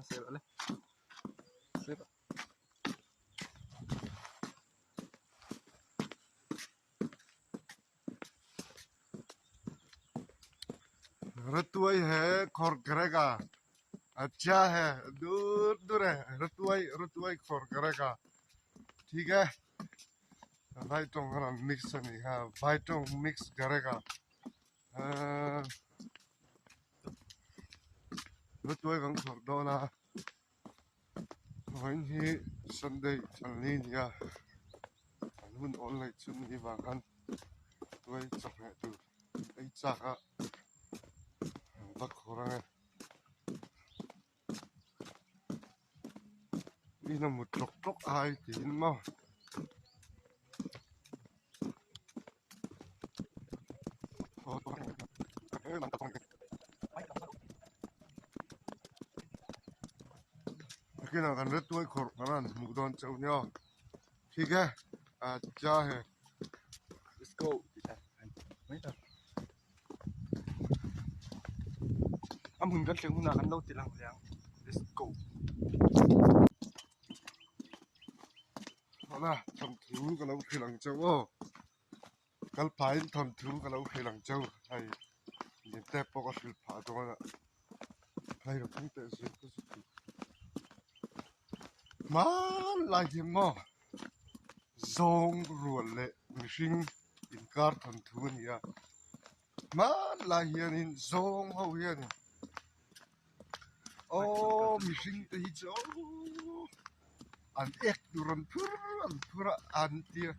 cancel le sip रतुआई है खोर करेगा अच्छा है दूर दूर है रतुआई खोर करेगा ठीक है भाई तो हमारा मिक्स नहीं है भाई तो मिक्स करेगा रतुआई गंग खोर दो ना वही संडे चलनी निया अनुन ऑनलाइन चुनी बागन रतुआई चंगे तू आई चाका खोरंगे ina mo tok ai tin mo kina kan ret tuai khor karan mugdon chawnyo ठीक है अच्छा है let's go am hun kan tleng huna kan lo tilang liang let's go hala thom thu ka lo khilang chaw kal pain thom thu ka lo khilang chaw ai ni te po ka sil pha to na ai ro pung te se ko su man lai hi mo zong rual le mishing in kar thom thu ni ya man lai hian in zong ho hian mishing te hi chaw an ek duran pura an tia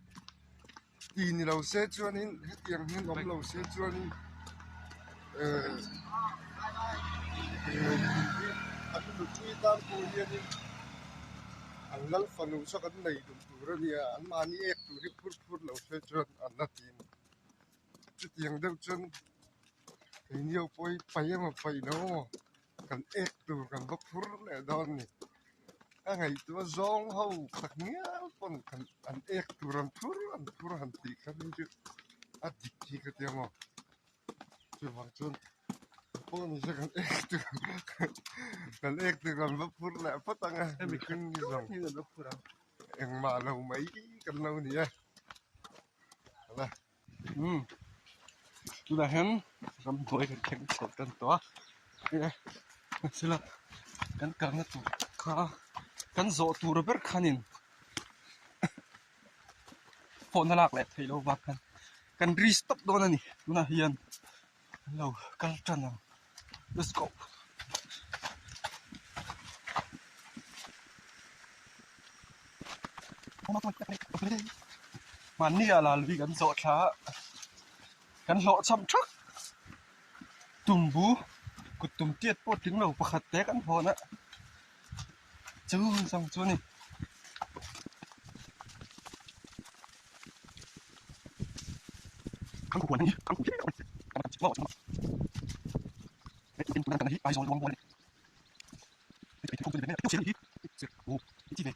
ti ni lo se chuanin hetiang hin om lo se chuanin an lu ti tar ko hianin an lal fanu sa kan nei dum tura nia an mani ek tu ri pur lo se chuan an na tin chu tiang deuh chuan keiniau poi paiama pai no kan ek tu kan ba phur le don ni angai tu zong ho tak nia pon kan an ek turan phur han ti kan ju adik ti ka te mo chu wang chun pon ni sa kan ek tu kan ba phur le patanga mi kin ni zong ni lo pura eng ma lo mai kan lo ni ya ala tu da hen ram boy kan ken sot kan to ni sila kan kang na tu kha kan zo tur ber khanin phone na lak le thailo wak kan restop don ani tuna hian lo kal tan let's go man ni ala lwi kan zo tha kan lo cham thak tumbu kutum tiet po ting lo pakhat te kan phona chu sang chu ni kan ku ni kan ku ni kan chi lo chamเป็นนั่นกันที่ไปโซนวงวนไอ้ที่คุณเป็นเนี่ยเสียงที่โอ้ที่นี่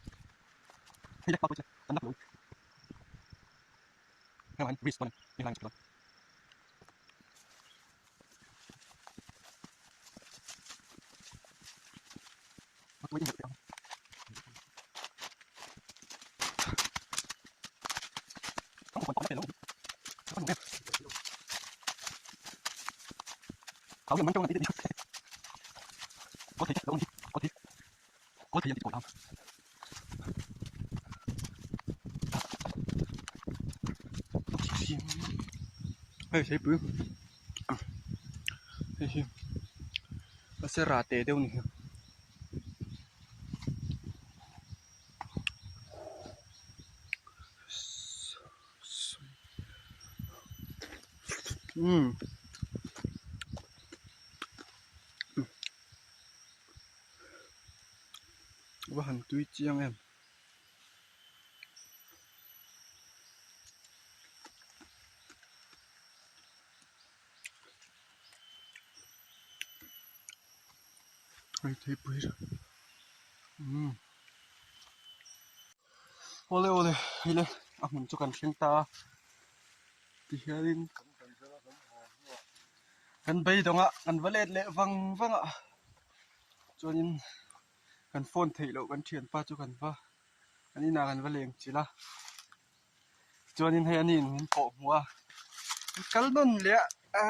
ให้ได้เข้าไปจะอันนับเลยให้มันรีสปอนในไลน์ก่อนมาตัวยังเดียวต้องคนต่อไม่เป็นแล้วต้องเนี่ยเขาอย่างมันจ้องอะไรนิดเดียวcó thể đúng không có thể nhận của không ê thấy bự nó sẽ ra tệ đâu nhỉ và hành túi chiang em ai thấy bự rồi ole ile amun cho kan ta thì hiền kan bay dong kan valet le vang ạ cho nên กันโฟนเทโลกันเทียนป้าจุกันว่าอันนี้นากันว่าเลงจิละจวนนินให้อันนี้มันโปะหัวกัลนนเลยไอ้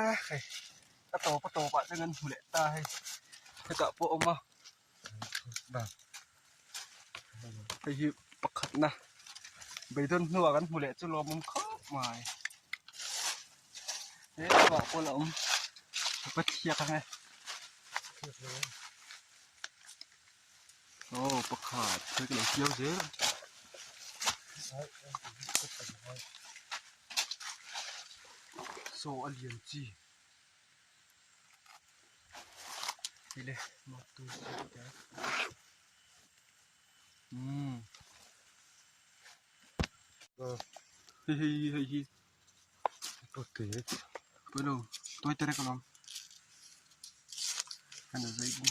ปะโตปะdenganหูเละตาให้กะโปะออกมาไอ้ฮิปักขัดนะใบต้นหัวกันหูเละจะรอมันเข้ามาบอกพวกเราไปเทียกันไงโอ้ปักขาดเพื่อกันเที่ยวเยอะโซอเลียนจีนี่เลยมาดูสิแกเฮ้ยตัวเตะไปลงตัวเตะกันลงอันนี้ใจบุ้ง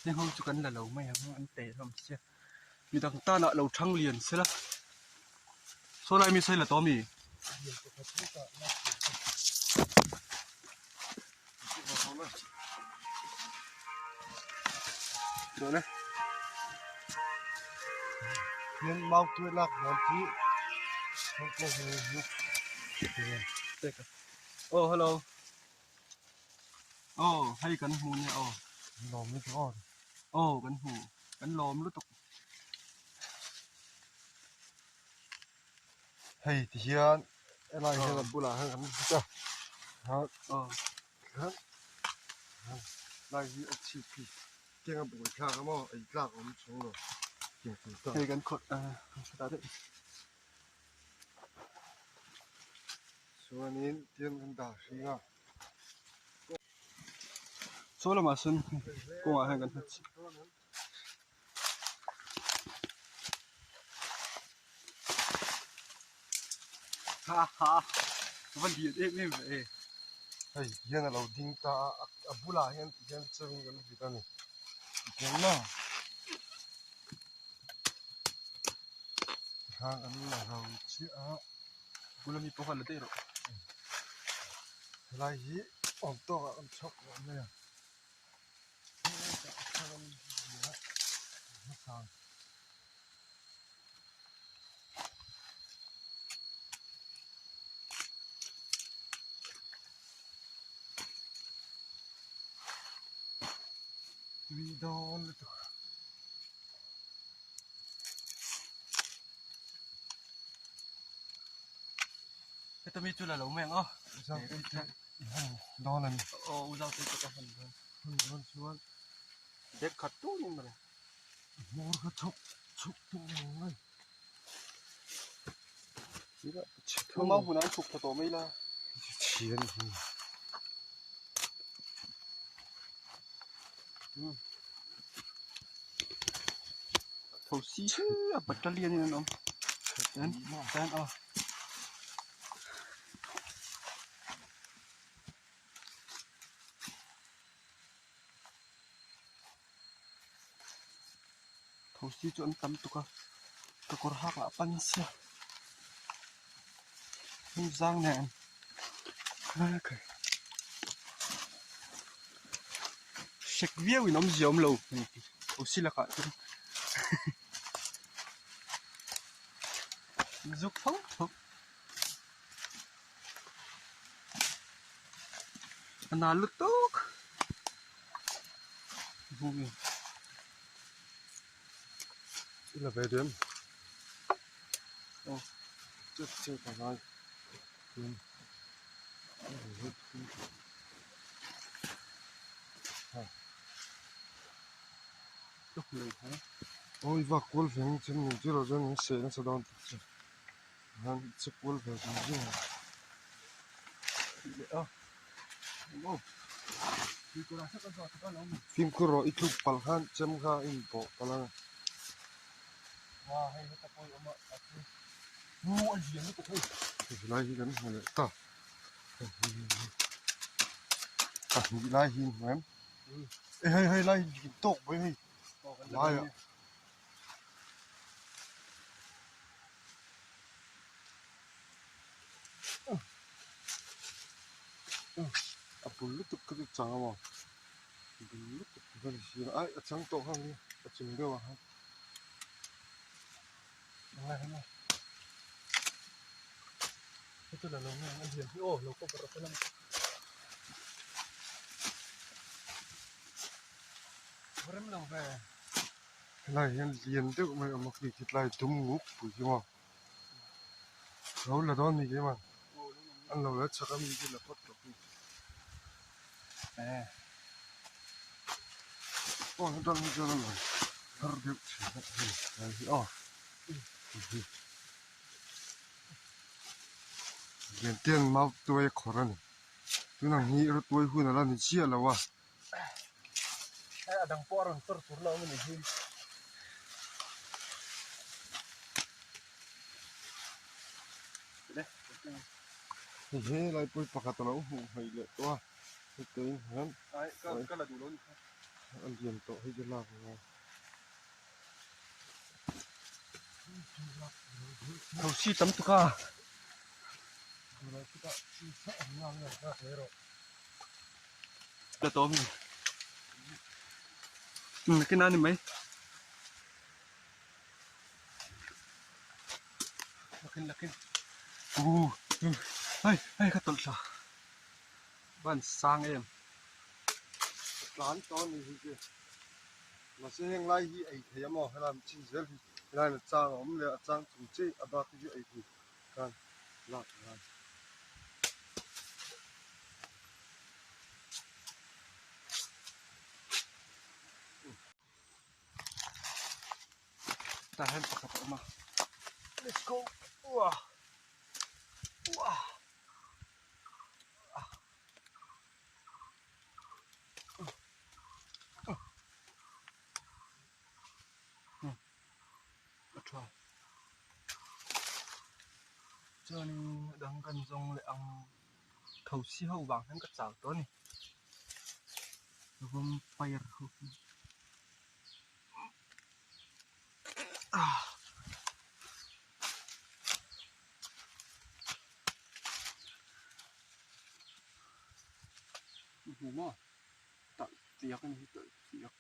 นี่ห้องจุกันละเราไม่ครับอันเตะทำเสียมีต่างตาหน้าเราทั้งเรียนเสียละโซไลมีใส่ละตัวมีเดี๋ยวนะเรียนเมาตัวหลักวันที่เขาก็เรียนยุคเด็กโอ้ฮัลโหลโอ้ให้กันหูเนี่ยโอ้นอนไม่พอโอ้กันหูกันลมรู้ตกเฮ้ยที่เฮียนอะไรเฮียนบุหรี่ให้กันจ้ะฮะครับไล่ที่ชีพีเจ้าบุหรี่ข้าวมั้งไอ้กล้าผมชงเลยเกี่ยวกับให้กันขดสตาร์ทส่วนนี้เตรียมกันด่าสิงะโซลมาซึนกูมาให้กันฮ่าวันดีเอ๊ะไม่เอ๊ะเฮ้ยเฮียนเราดิ้งตาบุหรี่เฮียนเชิงกันที่ตอนนี้เกี่ยวน่ะทางอันนี้เราเชื่อบุลมีโปรไฟล์เตอร์ไล่ที่ออกตัวกันชกเนี่ยวีดอนตัวแต่มีจุดละเราแม่งอ๋อดอนนั่นโอ้เราติดกับหันชวนเด็กขัดตู้นี่มาเลยมอร์ก็ชกตัวเลยนี่ละเมื่อมาหัวนั้นฉุกตัวไม่ละเชียนเขาซีบัตรเรียนนี่น้องเดินอ๋อเขาซีจนตั้มตุกตะกอหักละปันเสียนี่จังแน่โอเคเช็ควิวน้ำเยี่ยมเลยเขาซีละกันจุกฟังอันนั้นลุตุกบุ้งอีละเบเดนโอ้จุดเชื่อกันเลยลุกเลยฮะโอ้ยว่ากูเพิ่งจะมีจุดเราจะมีเสียงสะดอนติดนั่นจะกูเพิ่งจะมีฟิล์มก็รออีกลูกปัลฮันจำข้าอินโปปัลฮันว้าให้ตะโกนออกมางูอันเดียวนี่ตะโกนไล่กันเลยตาไล่หินแม่เฮ้ยไล่หินตกไปเฮ้ยไล่อะปุลุตุกกระจังอ่ะ Vâng, xin ai ở trong tổ không đi, ở trường đâu à? Này. Itu là nó ăn hiền. Ô, nó có bật cái lắm. Vẫn lòng về. Này hiện liền tức mà một cái thịt lại đúng ngục của chứ mà. Đâu là đó này chứ mà. Ăn lâu là chắc cái gì là phát được. À. Ô, nó đang cho nó rồi. Thật đẹp chỉ. Đấy, ô. Liền tiền máu tôi khó ra này. Tôi nàng nghĩ là tôi hư là chia là wa. Ai đang po ron tur lo mình hi. Đấy. Thế lại tôi pakat nó hay lệ to. Thế tới hắn. Ai cái là đủ lớn. Ăn liền tổ hay cái lạc này. Thầu si tấm tu ka. Rồi kita sisa ngang ra thế rồi. Đã to mình. Cái nào này mấy? Lakin. Ai khát tụt sao? Bạn sang em. Lán to này gì mà sẽ hiện lại hi ấy thế mà hay làm chi giờ thì lại là trang ống là trang chủ chế ở đó cái gì ấy thì can lạc lạc ta hen pakat mà. Let's go. Wow. Try. Cho nên đang cần dùng lại ăn thầu xí hậu vàng hơn các chảo đó này. Vâng bay rồi. Mà tặng tiệc này tự tiệc.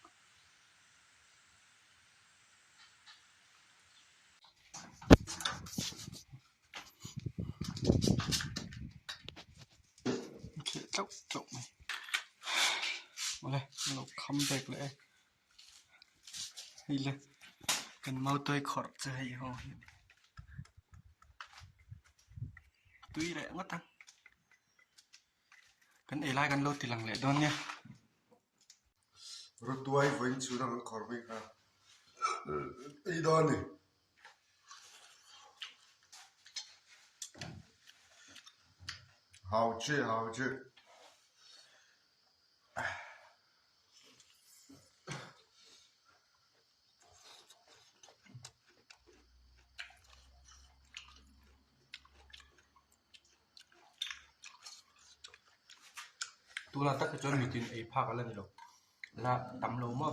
Chốc này. Mà đây, nó comeback lại. Hay là cần mau tôi khỏi cho hay ho. Tuy lại ngất tăng. Cần ấy lại gần lâu thì lặng lẽ đón nha. rồi tôi với chú đang còn với cả ấy đó này hào chứ Tu là tất cả cho mình tin ấy phá cái lần rồi là tắm lâu mà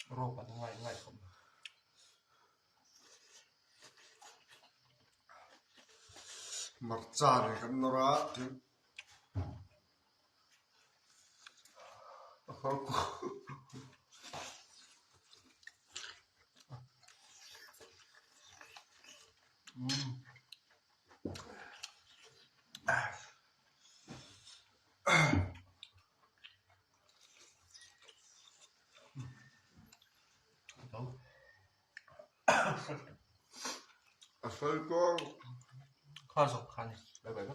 rô bạn ngay không mặt trà này cái nó ra thì đâu asal có khó rồi khăn này, vậy vậy đó.